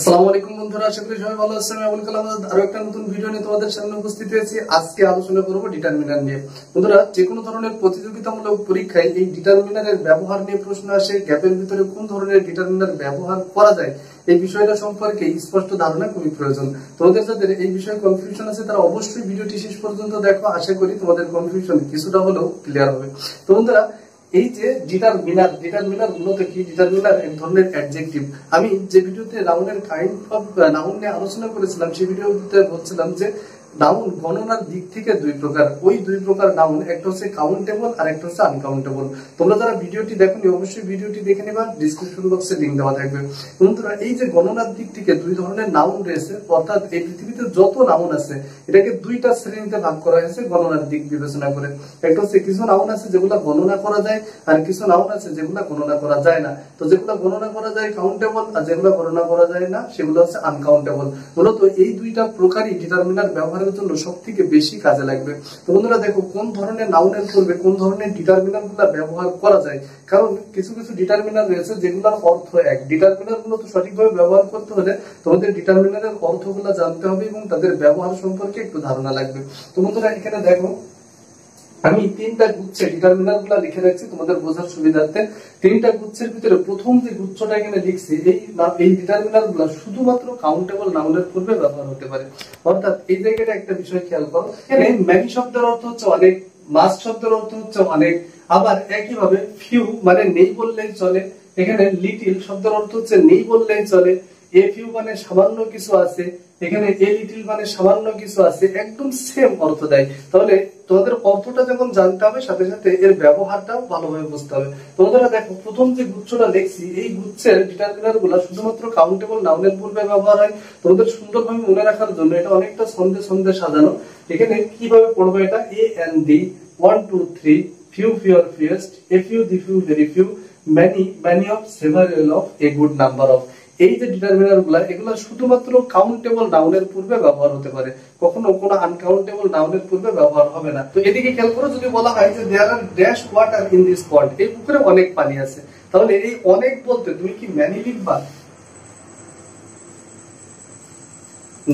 আসসালামু আলাইকুম বন্ধুরা, আশা করি সবাই ভালো আছেন। আমি আবুল কালাম আরো একটা নতুন ভিডিও নিয়ে তোমাদের সামনে উপস্থিত হয়েছি। আজকে আলোচনা করব ডিটারমিনার নিয়ে। বন্ধুরা, যে কোনো ধরনের প্রতিযোগিতামূলক পরীক্ষায় এই ডিটারমিনারের ব্যবহার নিয়ে প্রশ্ন আসে। গ্যাপের ভিতরে কোন ধরনের ডিটারমিনার ব্যবহার করা যায় এই বিষয়টা সম্পর্কে স্পষ্ট ধারণা খুবই প্রয়োজন। তোমাদের যাদের এই বিষয়ে কনফিউশন আছে তারা অবশ্যই ভিডিওটি শেষ পর্যন্ত দেখো। আশা করি তোমাদের কনফিউশন কিছুটা হলেও ক্লিয়ার হবে। তো বন্ধুরা, এই যে ডিটারমিনার মূলত কি? ডিটারমিনার এক ধরনের অ্যাডজেক্টিভ। আমি যে ভিডিওতে নাউনের কাইন্ড অফ নাউন নিয়ে আলোচনা করেছিলাম সেই ভিডিওতে বলছিলাম যে নাউন গণনার দিক থেকে দুই প্রকার। ওই দুই প্রকার নাউন, একটা হচ্ছে কাউন্টেবল আর একটা হচ্ছে আনকাউন্টেবল। তোমরা যারা ভিডিওটি দেখোনি অবশ্যই ভিডিওটি দেখে নেবা, ডিসক্রিপশন বক্সে লিংক দেওয়া থাকবে। বন্ধুরা, এই যে গণনার দিক থেকে দুই ধরনের নাউন রয়েছে, অর্থাৎ এই পৃথিবীতে যত নাউন আছে এটাকে দুইটা শ্রেণীতে ভাগ করা হয়েছে গণনার দিক বিবেচনা করে। একটা হচ্ছে কিছু নাউন আছে যেগুলা গণনা করা যায়, আর কিছু নাউন আছে যেগুলা গণনা করা যায় না। তো যেগুলা গণনা করা যায় কাউন্টেবল, আর যেগুলা গণনা করা যায় না সেগুলো হচ্ছে আনকাউন্টেবল। মূলত এই দুইটা প্রকারই ডিটারমিনার ব্যবহারের জন্য সবথেকে বেশি কাজে লাগবে। তো বন্ধুরা দেখো, কোন ধরনের নাউনের পূর্বে কোন ধরনের ডিটারমিনার গুলা ব্যবহার করা যায়। কারণ কিছু কিছু ডিটারমিনার রয়েছে যেগুলোর অর্থ এক। ডিটারমিনার গুলো তো সঠিকভাবে ব্যবহার করতে হলে তোমাদের ডিটারমিনারের অর্থগুলো জানতে হবে এবং তাদের ব্যবহার সম্পর্কে একটু ধারণা লাগবে। তো বন্ধুরা, এখানে দেখো আমি তিনটা গুচ্ছে ডিটারমিনার গুলা লিখে রাখছি তোমাদের বোঝার সুবিধার্থে। তিনটা গুচ্ছের ভিতরে প্রথম যে গুচ্ছটা এখানে লিখছি, এই ডিটারমিনার গুলা শুধুমাত্র কাউন্টেবল নাউনের পূর্বে ব্যবহার হতে পারে। অর্থাৎ এই জায়গাটা একটা বিষয় খেয়াল করো, এখানে ম্যানি শব্দের অর্থ হচ্ছে অনেক, মাস্ট শব্দের অর্থ হচ্ছে অনেক, আবার একইভাবে ফিউ মানে নেই বললেই চলে। এখানে লিটিল শব্দের অর্থ হচ্ছে নেই বললেই চলে। এ ফিউ মানে সামান্য কিছু আছে, এখানে এ লিটিল মানে সামান্য কিছু আছে, একদম সেম অর্থ দেয়। তাহলে তোমাদের অর্থটা যখন জানতে হবে সাথে সাথে এর ব্যবহারটাও ভালোভাবে বুঝতে হবে। তোমরা দেখো প্রথম যে গুচ্ছটা দেখছি, এই গুচ্ছের ডিটারমিনার গুলা শুধুমাত্র কাউন্টেবল নাউনের পূর্বে ব্যবহার হয়। তোমাদের সুন্দরভাবে মনে রাখার জন্য এটা অনেকটা ছন্দে ছন্দে সাজানো। এখানে কিভাবে পড়বো এটা? এ and D, 1 2 3, few fewer fewest, a few the few very few, many of several of, a good number of। এই যে ডিটারমিনার গুলা, এগুলা শুধুমাত্র কাউন্টেবল নাউনের পূর্বে ব্যবহার হতে পারে, কখনো কোনো আনকাউন্টেবল নাউনের পূর্বে ব্যবহার হবে না। তো এদিকে খেয়াল করো, যদি বলা হয় যে there are dash water in this pond, এই পুকুরে অনেক পানি আছে, তাহলে এই অনেক বলতে তুমি কি ম্যানি লিখবা?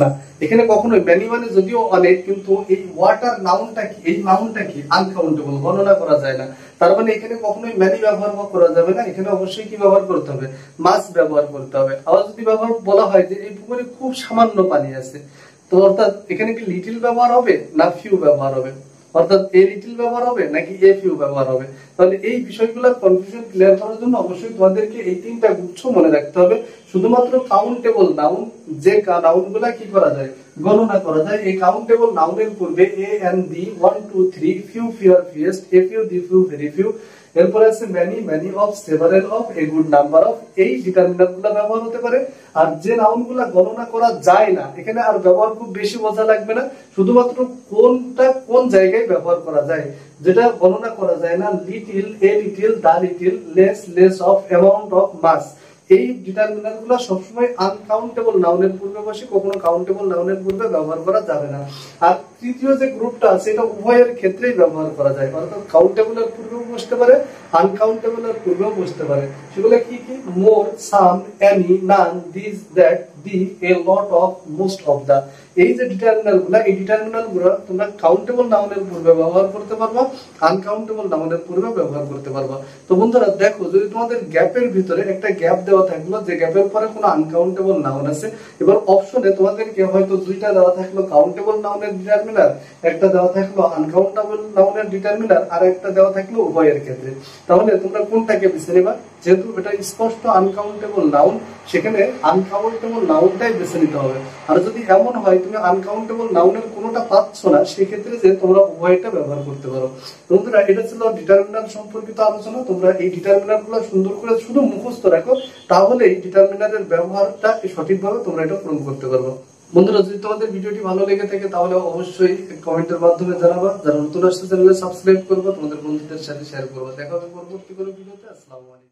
না, এখানে কখনোই ম্যানি মানে যদিও অনেক, কিন্তু এই ওয়াটার নাউনটা কি? এই নাউনটা কি? আনকাউন্টেবল, গণনা করা যায় না। তার মানে এখানে কখনোই ম্যানি ব্যবহার করা যাবে না। এখানে অবশ্যই কি ব্যবহার করতে হবে? মাছ ব্যবহার করতে হবে। আবার যদি ব্যবহার বলা হয় যে এই পুকুরে খুব সামান্য পানি আছে, তো অর্থাৎ এখানে কি লিটিল ব্যবহার হবে না ফিউ ব্যবহার হবে? অর্থাৎ এ লিটিল ব্যবহার হবে নাকি এ ফিউ ব্যবহার হবে? তাহলে এই বিষয়গুলোর কনফিউশন ক্লিয়ার করার জন্য অবশ্যই তোমাদেরকে এই তিনটা গুচ্ছ মনে রাখতে হবে। শুধুমাত্র কাউন্টেবল নাউন, যে নাউন গুলা কি করা যায়? গণনা করা যায়। এই কাউন্টেবল নাউনের পূর্বে এ and D, 1 2 3, few fewer fewest, a few the few very few, এরপরে আছে many of, several of, a good number of। এই ডিটারমিনার গুলা ব্যবহার হতে পারে। আর যে নাউন গুলা গণনা করা যায় না, এখানে আর ব্যবহার খুব বেশি বোঝা লাগবে না। শুধুমাত্র কোনটা কোন জায়গায় ব্যবহার করা যায়, যেটা গণনা করা যায় না, little, a little, the little, less of, amount of, mass. এই ডিটারমিনার গুলো সবসময় আনকাউন্টেবল নাউনের পূর্বে বসে, কখনো কাউন্টেবল নাউনের পূর্বে ব্যবহার করা যাবে না। আর তৃতীয় যে গ্রুপটা আছে এটা উভয়ের ক্ষেত্রেই ব্যবহার করা যায়, অর্থাৎ কাউন্টেবলের পূর্বেও বসতে পারে, আনকাউন্টেবলের পূর্বেও বসতে পারে। সেগুলো কি কি? More, some, any, none, this, that, the, a lot of, most of the. এই যে ডিটারমিনার গুলা, এই ডিটারমিনার গুলা তোমরা কাউন্টেবল নাউনের পূর্বে ব্যবহার করতে পারবা, আনকাউন্টেবল নাউনের পূর্বে ব্যবহার করতে পারবা। তো বন্ধুরা দেখো, যদি তোমাদের গ্যাপের ভিতরে একটা গ্যাপ দেওয়া থাকলো, যে গ্যাপের পরে কোনো আনকাউন্টেবল নাউন আছে, এবার অপশনে তোমাদেরকে হয়তো দুইটা দেওয়া থাকলো কাউন্টেবল নাউনের ডিটারমিনার, একটা দেওয়া থাকলো আনকাউন্টেবল নাউনের ডিটারমিনার, আর একটা দেওয়া থাকলো উভয়ের ক্ষেত্রে। তাহলে তোমরা কোনটাকে বেছে নেবা? যেহেতু এটা স্পষ্ট আনকাউন্টেবল নাউন, সেখানে আনকাউন্টেবল নাউনটাই বেছে নিতে হবে। আর যদি এমন হয় তুমি আনকাউন্টেবল নাউনের কোনোটা পাচ্ছ না, সেক্ষেত্রে যে তোমরা উভয়টা ব্যবহার করতে পারো। বন্ধুরা, এটা ছিল ডিটারমিনার সম্পর্কিত আলোচনা। তোমরা এই ডিটারমিনার গুলো সুন্দর করে শুধু মুখস্থ রাখো, তাহলে এই ডিটারমিনারের ব্যবহারটা সঠিকভাবে তোমরা এটা পূরণ করতে পারবো। বন্ধুরা, যদি তোমাদের ভিডিওটি ভালো লেগে থাকে তাহলে অবশ্যই কমেন্টের মাধ্যমে জানাবা। যারা নতুন আসছে চ্যানেলে সাবস্ক্রাইব করবে, তোমাদের বন্ধুদের সাথে শেয়ার করবে। দেখা হবে পরবর্তী কোনো ভিডিওতে। আসসালামু আলাইকুম।